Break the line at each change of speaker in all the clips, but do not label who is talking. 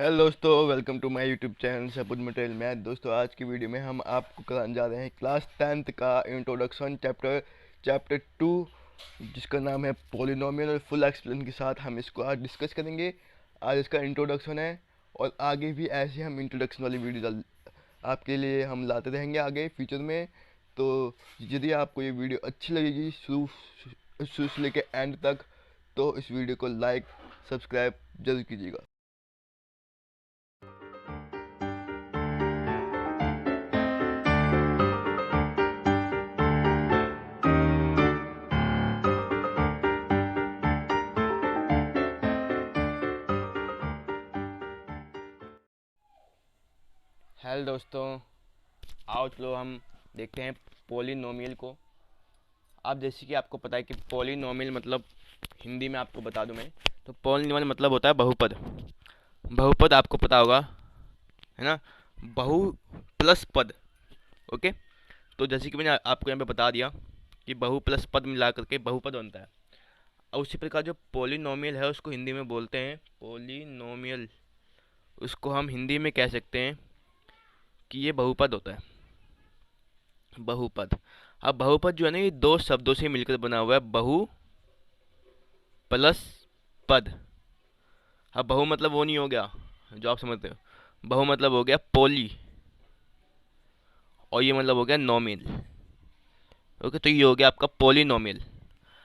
Hello दोस्तों, welcome to my YouTube channel सपुद material math. दोस्तों, आज की वीडियो में हम आपको कराने जा रहे हैं क्लास 10th का इंट्रोडक्शन चैप्टर 2, जिसका नाम है पॉलिनोमियल, और फुल एक्सप्लेन के साथ हम इसको आज डिस्कस करेंगे। आज इसका इंट्रोडक्शन है और आगे भी ऐसे हम इंट्रोडक्शन वाली वीडियो आपके लिए हम लाते रहेंगे आगे फ्यूचर में। तो यदि आपको ये वीडियो अच्छी लगेगी शुरू से लेकर एंड तक, तो इस वीडियो को लाइक सब्सक्राइब जरूर कीजिएगा। हेलो दोस्तों, आओ चलो हम देखते हैं पॉलिनोमियल को। अब जैसे कि आपको पता है कि पॉलिनोमियल मतलब, हिंदी में आपको बता दूं मैं, तो पॉलिनोमियल मतलब होता है बहुपद। बहुपद आपको पता होगा, है ना, बहु प्लस पद। ओके, तो जैसे कि मैंने आपको यहाँ पे बता दिया कि बहु प्लस पद मिला करके बहुपद बनता है। और उसी प्रकार जो पॉलिनोमियल है उसको हिंदी में बोलते हैं पॉलिनोमियल। उसको हम हिंदी में कह सकते हैं कि ये बहुपद होता है, बहुपद। अब बहुपद जो है ना, ये दो शब्दों से मिलकर बना हुआ है, बहु प्लस पद। अब बहु मतलब वो नहीं हो गया जो आप समझते हो, बहु मतलब हो गया पोली, और ये मतलब हो गया नोमियल। ओके, तो ये हो गया आपका पोलिनोमियल।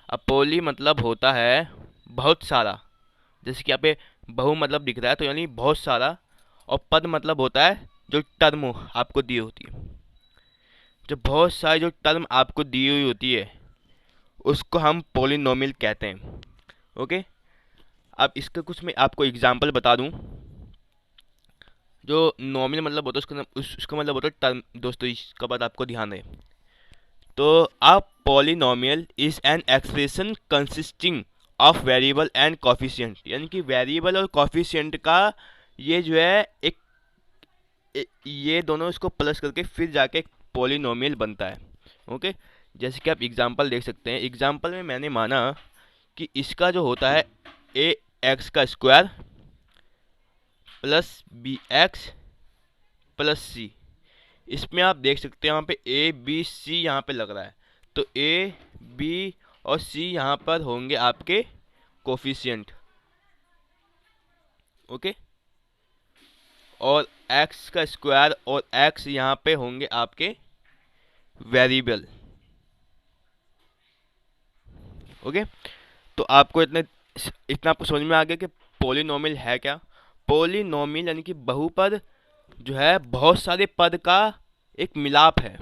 अब पोली मतलब होता है बहुत सारा, जैसे कि यहाँ पे बहु मतलब दिख रहा है तो यानी बहुत सारा, और पद मतलब होता है जो टर्म आपको दी होती है। जो बहुत सारी जो टर्म आपको दी हुई होती है उसको हम पोलिनोमियल कहते हैं। ओके, अब इसका कुछ मैं आपको एग्जांपल बता दूं। जो नॉमिनल मतलब होता है उसका मतलब होता है टर्म। दोस्तों, इसका बात आपको ध्यान है। तो a polynomial is an expression consisting of variable and coefficient, यानी कि वेरिएबल और कॉफिशिएंट का ये जो है ये दोनों इसको प्लस करके फिर जाके एक पॉलिनोमियल बनता है। ओके, जैसे कि आप एग्जांपल देख सकते हैं। एग्जांपल में मैंने माना कि इसका जो होता है ए एक्स का square plus b x plus c. इसमें आप देख सकते हैं यहाँ पे ए बी सी यहाँ पे लग रहा है, तो ए बी और सी यहाँ पर होंगे आपके कोफिशिएंट। ओके, और एक्स का स्क्वायर और एक्स यहाँ पे होंगे आपके वेरिएबल। ओके, तो आपको इतना इतना आपको समझ में आ गया कि पॉलिनोमियल है क्या। पॉलिनोमियल यानी कि बहुपद जो है बहुत सारे पद का एक मिलाप है।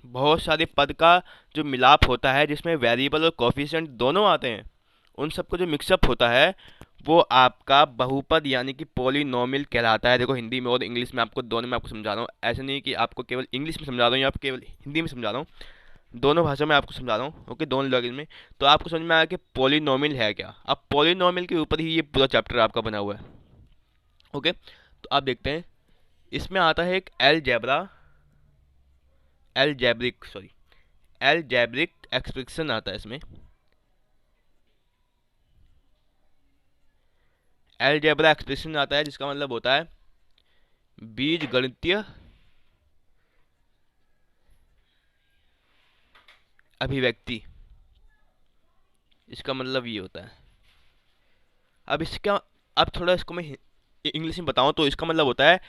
बहुत सारे पद का जो मिलाप होता है जिसमें वेरिएबल और कोफिशिएंट दोनों आते हैं, उन सबको जो मिक्सअप होता है वो आपका बहुपद यानी कि पॉलिनोमियल कहलाता है। देखो, हिंदी में और इंग्लिश में आपको दोनों में आपको समझा रहा हूँ। ऐसे नहीं कि आपको केवल इंग्लिश में समझा रहा हूँ या आप केवल हिंदी में समझा रहा हूँ, दोनों भाषा में आपको समझा रहा हूँ। ओके, दोनों लैंग्वेज में। तो आपको समझ में आया कि पॉलिनोमियल है क्या। अब पॉलिनोमियल के ऊपर ही ये पूरा चैप्टर आपका बना हुआ है। ओके, तो आप देखते हैं, इसमें आता है एक एलजेब्रिक एक्सप्रेशन आता है इसमें। एलजेब्रा एक्सप्रेशन आता है जिसका मतलब होता है बीज गणितीय अभिव्यक्ति। इसका मतलब ये होता है। अब इसका, अब थोड़ा इसको मैं इंग्लिश में बताऊं तो इसका मतलब होता है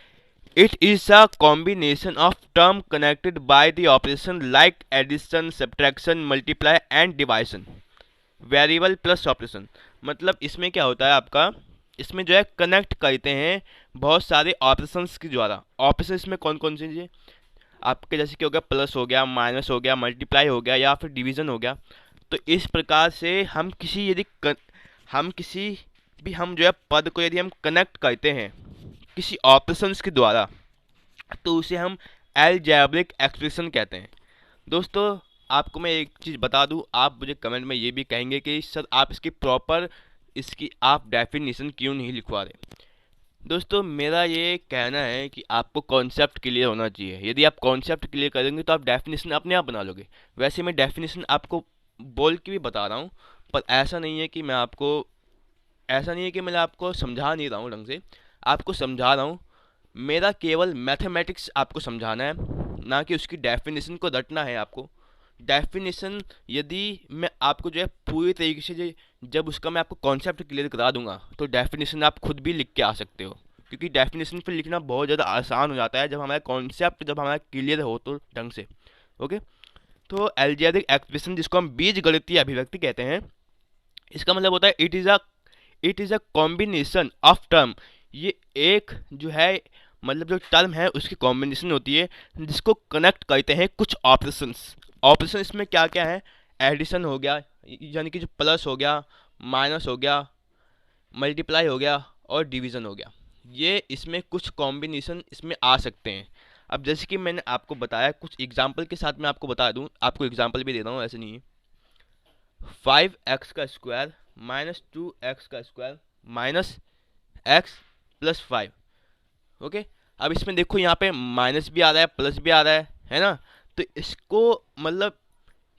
it is a combination of term connected by the operation like addition, subtraction, multiply and division, variable plus operation. मतलब इसमें क्या होता है आपका, इसमें जो है कनेक्ट करते हैं बहुत सारे ऑपरेशंस के द्वारा। ऑपरेशन इसमें कौन कौन सी चीज़ें आपके, जैसे कि हो गया प्लस, हो गया माइनस, हो गया मल्टीप्लाई, हो गया या फिर डिवीजन हो गया। तो इस प्रकार से हम किसी यदि हम किसी भी हम जो है पद को यदि हम कनेक्ट करते हैं किसी ऑपरेशंस के द्वारा, तो उसे हम एलजेब्रिक एक्सप्रेशन कहते हैं। दोस्तों, आपको मैं एक चीज़ बता दूं, आप मुझे कमेंट में ये भी कहेंगे कि सर आप इसकी प्रॉपर इसकी आप डेफिनेशन क्यों नहीं लिखवा रहे। दोस्तों, मेरा ये कहना है कि आपको कॉन्सेप्ट क्लियर होना चाहिए। यदि आप कॉन्सेप्ट क्लियर करेंगे तो आप डेफिनेशन अपने आप बना लोगे। वैसे मैं डेफिनेशन आपको बोल के भी बता रहा हूँ, पर ऐसा नहीं है कि मैं आपको समझा नहीं रहा हूँ ढंग से। आपको समझा रहा हूँ, मेरा केवल मैथमेटिक्स आपको समझाना है, ना कि उसकी डेफिनेशन को रटना है आपको। डेफिनेशन यदि मैं आपको जो है पूरी तरीके से जब उसका मैं आपको कॉन्सेप्ट क्लियर करा दूंगा तो डेफिनेशन आप खुद भी लिख के आ सकते हो, क्योंकि डेफिनेशन पे लिखना बहुत ज़्यादा आसान हो जाता है जब हमारा कॉन्सेप्ट जब हमारा क्लियर हो तो ढंग से। ओके, तो एल्जेब्रिक एक्सप्रेशन जिसको हम बीजगणितीय अभिव्यक्ति कहते हैं, इसका मतलब होता है it is a combination of term. ये एक जो है मतलब जो टर्म है उसकी कॉम्बिनेशन होती है जिसको कनेक्ट करते हैं कुछ ऑपरेशंस। ऑपरेशन इसमें क्या क्या है, एडिशन हो गया, यानी कि जो प्लस हो गया, माइनस हो गया, मल्टीप्लाई हो गया और डिवीज़न हो गया। ये इसमें कुछ कॉम्बिनेशन इसमें आ सकते हैं। अब जैसे कि मैंने आपको बताया, कुछ एग्जांपल के साथ मैं आपको बता दूं, आपको एग्जांपल भी दे रहा हूँ, ऐसे नहीं है। 5x का स्क्वायर माइनस 2x का square minus x plus 5। Okay, अब इसमें देखो यहाँ पे माइनस भी आ रहा है, प्लस भी आ रहा है ना। तो इसको मतलब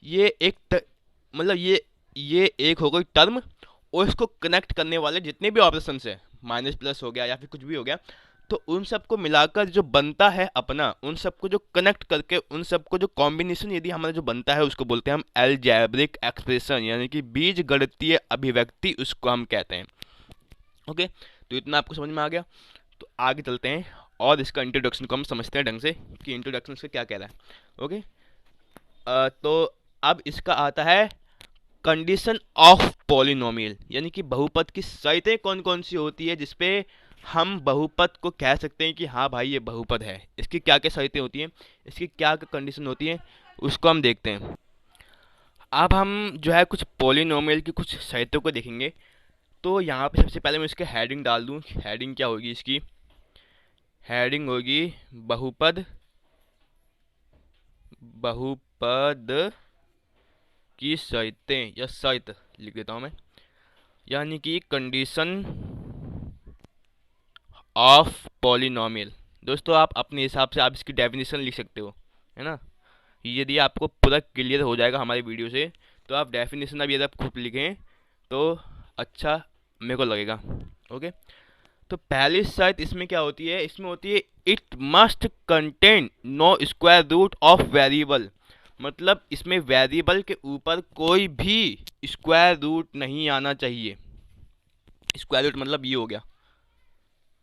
ये मतलब ये एक हो गई टर्म, और इसको कनेक्ट करने वाले जितने भी ऑपरेशंस है, माइनस प्लस हो गया या फिर कुछ भी हो गया, तो उन सबको मिलाकर जो बनता है अपना, उन सबको जो कनेक्ट करके उन सबको जो कॉम्बिनेशन यदि हमारा जो बनता है उसको बोलते हैं हम एल्जेब्रिक एक्सप्रेशन, यानी कि बीजगणितीय अभिव्यक्ति उसको हम कहते हैं। ओके, तो इतना आपको समझ में आ गया। तो आगे चलते हैं और इसका इंट्रोडक्शन को हम समझते हैं ढंग से कि इंट्रोडक्शन से क्या कह रहा है। ओके, तो अब इसका आता है कंडीशन ऑफ पॉलिनोमियल, यानी कि बहुपद की शर्तें कौन कौन सी होती है जिसपे हम बहुपद को कह सकते हैं कि हाँ भाई ये बहुपद है। इसकी क्या क्या शर्तें होती हैं, इसकी क्या क्या कंडीशन होती है, उसको हम देखते हैं। अब हम जो है कुछ पॉलिनोमियल की कुछ शर्तों को देखेंगे। तो यहाँ पे सबसे पहले मैं इसके हेडिंग डाल दूँ। हेडिंग क्या होगी इसकी, हेडिंग होगी बहुपद, बहुपद की शर्तें, या शर्त लिख देता हूँ मैं, यानी कि कंडीशन ऑफ पॉलिनोमियल। दोस्तों आप अपने हिसाब से आप इसकी डेफिनेशन लिख सकते हो, है ना। यदि आपको पूरा क्लियर हो जाएगा हमारी वीडियो से, तो आप डेफिनेशन अब यदि आप खुद लिखें तो अच्छा मेरे को लगेगा। ओके, तो पहली शर्त इसमें क्या होती है, इसमें होती है it must contain no square root of variable. मतलब इसमें वेरिएबल के ऊपर कोई भी स्क्वायर रूट नहीं आना चाहिए। स्क्वायर रूट मतलब ये हो गया,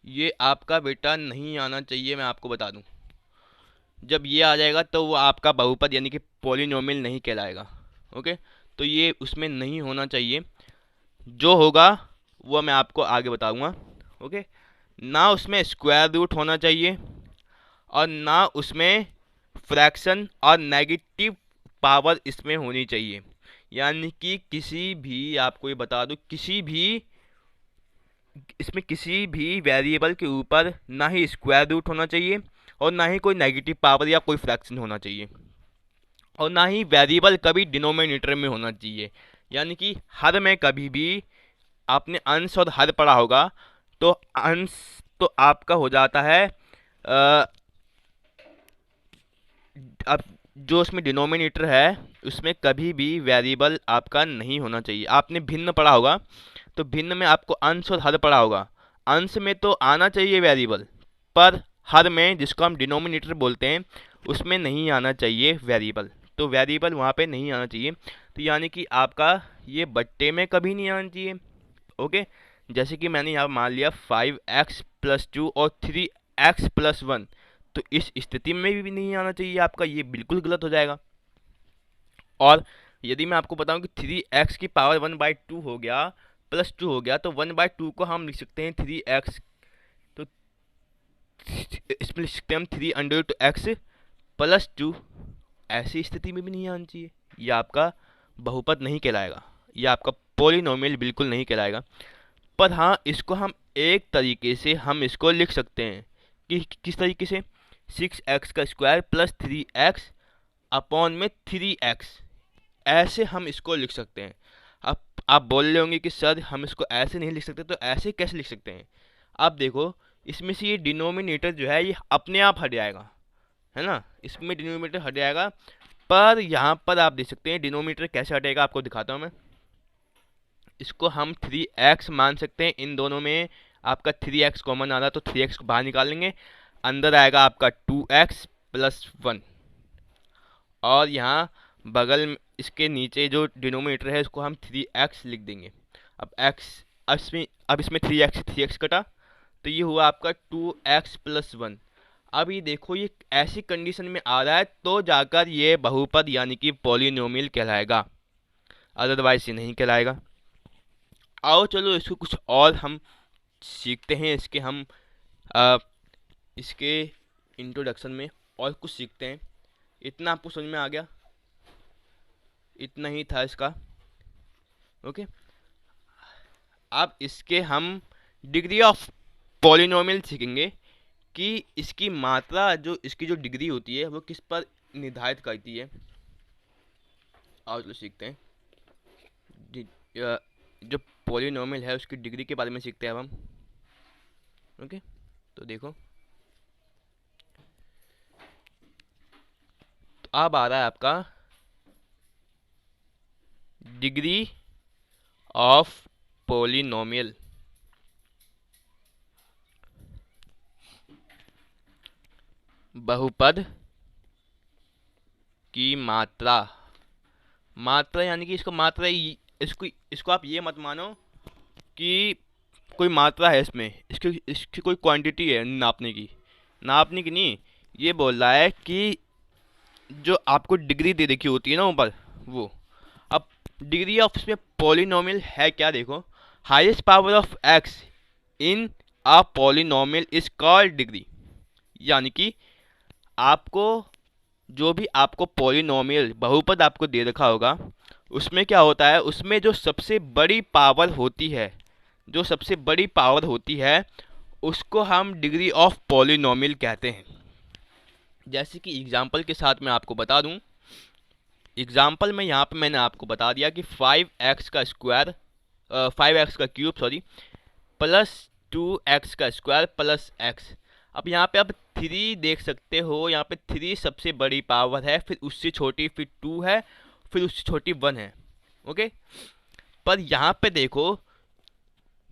ये आपका बेटा नहीं आना चाहिए, मैं आपको बता दूं। जब ये आ जाएगा तो वो आपका बहुपद यानी कि पॉलिनोमियल नहीं कहलाएगा। ओके, तो ये उसमें नहीं होना चाहिए। जो होगा वो मैं आपको आगे बताऊंगा। ओके, ना उसमें स्क्वायर रूट होना चाहिए और ना उसमें फ्रैक्शन और नेगेटिव पावर इसमें होनी चाहिए। यानी कि किसी भी, आपको ये बता दूं, इसमें किसी भी वेरिएबल के ऊपर ना ही स्क्वायर रूट होना चाहिए और ना ही कोई नेगेटिव पावर या कोई फ्रैक्शन होना चाहिए, और ना ही वेरिएबल कभी डिनोमिनेटर में होना चाहिए। यानी कि हर में कभी भी आपने अंश और हर पढ़ा होगा, तो अंश तो आपका हो जाता है अब जो उसमें डिनोमिनेटर है उसमें कभी भी वेरिएबल आपका नहीं होना चाहिए। आपने भिन्न पढ़ा होगा, तो भिन्न में आपको अंश और हर पढ़ा होगा। अंश में तो आना चाहिए वेरिएबल, पर हर में, जिसको हम डिनोमिनेटर बोलते हैं, उसमें नहीं आना चाहिए वेरिएबल। तो वेरिएबल वहाँ पे नहीं आना चाहिए। तो यानी कि आपका ये बट्टे में कभी नहीं आना चाहिए। ओके, जैसे कि मैंने यहाँ मान लिया 5x+2 और 3x+1, तो इस स्थिति में भी नहीं आना चाहिए आपका, ये बिल्कुल गलत हो जाएगा। और यदि मैं आपको बताऊं कि 3x की पावर 1/2 हो गया प्लस 2 हो गया, तो 1/2 को हम लिख सकते हैं 3x, तो इसमें लिख सकते हैं हम 3x+2। ऐसी स्थिति में भी नहीं आना चाहिए, यह आपका बहुपद नहीं कहलाएगा, यह आपका पॉलिनोमियल बिल्कुल नहीं कहलाएगा। पर हाँ, इसको हम एक तरीके से हम इसको लिख सकते हैं कि किस तरीके से, 6x का स्क्वायर प्लस 3x अपॉन में 3x, ऐसे हम इसको लिख सकते हैं। अब आप बोल रहे होंगे कि सर हम इसको ऐसे नहीं लिख सकते, तो ऐसे कैसे लिख सकते हैं। आप देखो, इसमें से ये डिनोमिनेटर जो है ये अपने आप हट जाएगा, है ना, इसमें डिनोमिनेटर हट जाएगा। पर यहाँ पर आप देख सकते हैं डिनोमिनेटर कैसे हटेगा, आपको दिखाता हूँ मैं। इसको हम 3x मान सकते हैं इन दोनों में, आपका 3x कॉमन आ रहा है तो 3x को बाहर निकालेंगे, अंदर आएगा आपका 2x प्लस 1, और यहाँ बगल में इसके नीचे जो डिनोमिनेटर है उसको हम 3x लिख देंगे। अब x, अब इसमें 3x कटा, तो ये हुआ आपका 2x प्लस 1। अब ये देखो, ये ऐसी कंडीशन में आ रहा है तो जाकर ये बहुपद यानी कि पॉलिनोमियल कहलाएगा, अदरवाइज ये नहीं कहलाएगा। आओ चलो इसको कुछ और हम सीखते हैं, इसके इंट्रोडक्शन में और कुछ सीखते हैं। इतना आपको समझ में आ गया, इतना ही था इसका। ओके, अब इसके हम डिग्री ऑफ पॉलिनोमियल सीखेंगे कि इसकी मात्रा, जो इसकी जो डिग्री होती है वो किस पर निर्धारित करती है। आओ चलो सीखते हैं। जो पॉलिनोमियल है उसकी डिग्री के बारे में सीखते हैं अब हम। ओके, तो देखो, तो अब आ रहा है आपका डिग्री ऑफ पॉलिनोमियल। बहुपद की मात्रा, मात्रा यानी कि इसको आप ये मत मानो कि कोई मात्रा है इसमें, इसकी कोई क्वांटिटी है नापने की नहीं। ये बोल रहा है कि जो आपको डिग्री दे रखी होती है ना ऊपर, वो अब डिग्री ऑफ इसमें पॉलिनोमियल है क्या, देखो, highest power of x in a polynomial is called degree. यानी कि आपको जो भी आपको पॉलिनोमियल बहुपद आपको दे रखा होगा, उसमें क्या होता है, उसमें जो सबसे बड़ी पावर होती है उसको हम डिग्री ऑफ पॉलिनोमियल कहते हैं। जैसे कि एग्जांपल के साथ मैं आपको बता दूं, एग्जांपल में यहाँ पे मैंने आपको बता दिया कि 5x का स्क्वायर, 5x का क्यूब सॉरी, प्लस 2x का स्क्वायर प्लस x। अब यहाँ पे आप 3 देख सकते हो, यहाँ पे 3 सबसे बड़ी पावर है, फिर उससे छोटी फिर 2 है, फिर उससे छोटी 1 है। ओके, पर यहाँ पे देखो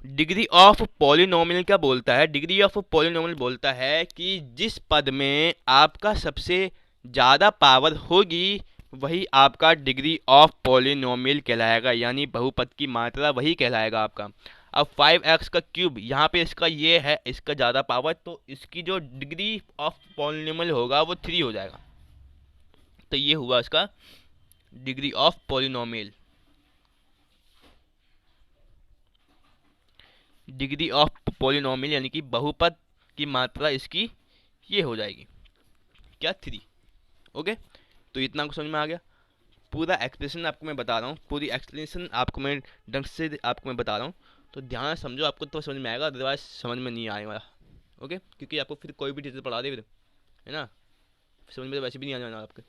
डिग्री ऑफ पॉलिनोमियल क्या बोलता है, डिग्री ऑफ पॉलिनोमियल बोलता है कि जिस पद में आपका सबसे ज़्यादा पावर होगी वही आपका डिग्री ऑफ पॉलिनोमियल कहलाएगा, यानी बहुपद की मात्रा वही कहलाएगा आपका। अब 5x का क्यूब, यहाँ पे इसका ये है, इसका ज़्यादा पावर, तो इसकी जो डिग्री ऑफ पॉलिनोमियल होगा वो 3 हो जाएगा। तो ये हुआ इसका degree of polynomial. Degree of polynomial यानी कि बहुपद की मात्रा इसकी ये हो जाएगी क्या, 3। ओके, तो इतना को समझ में आ गया। पूरा एक्सप्लेनेशन आपको मैं बता रहा हूँ, पूरी एक्सप्लेनेशन आपको मैं ढंग से आपको मैं बता रहा हूँ, तो ध्यान से समझो, आपको तो समझ में आएगा, अदरवाइज समझ में नहीं आएगा। ओके, क्योंकि आपको फिर कोई भी टीचर पढ़ा दे फिर, है ना, समझ में तो वैसे भी नहीं आने वाला आपके।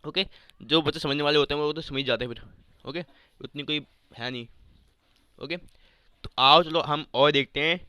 ओके, जो बच्चे समझने वाले होते हैं वो तो समझ जाते हैं फिर। ओके, उतनी कोई है नहीं। ओके, तो आओ चलो हम और देखते हैं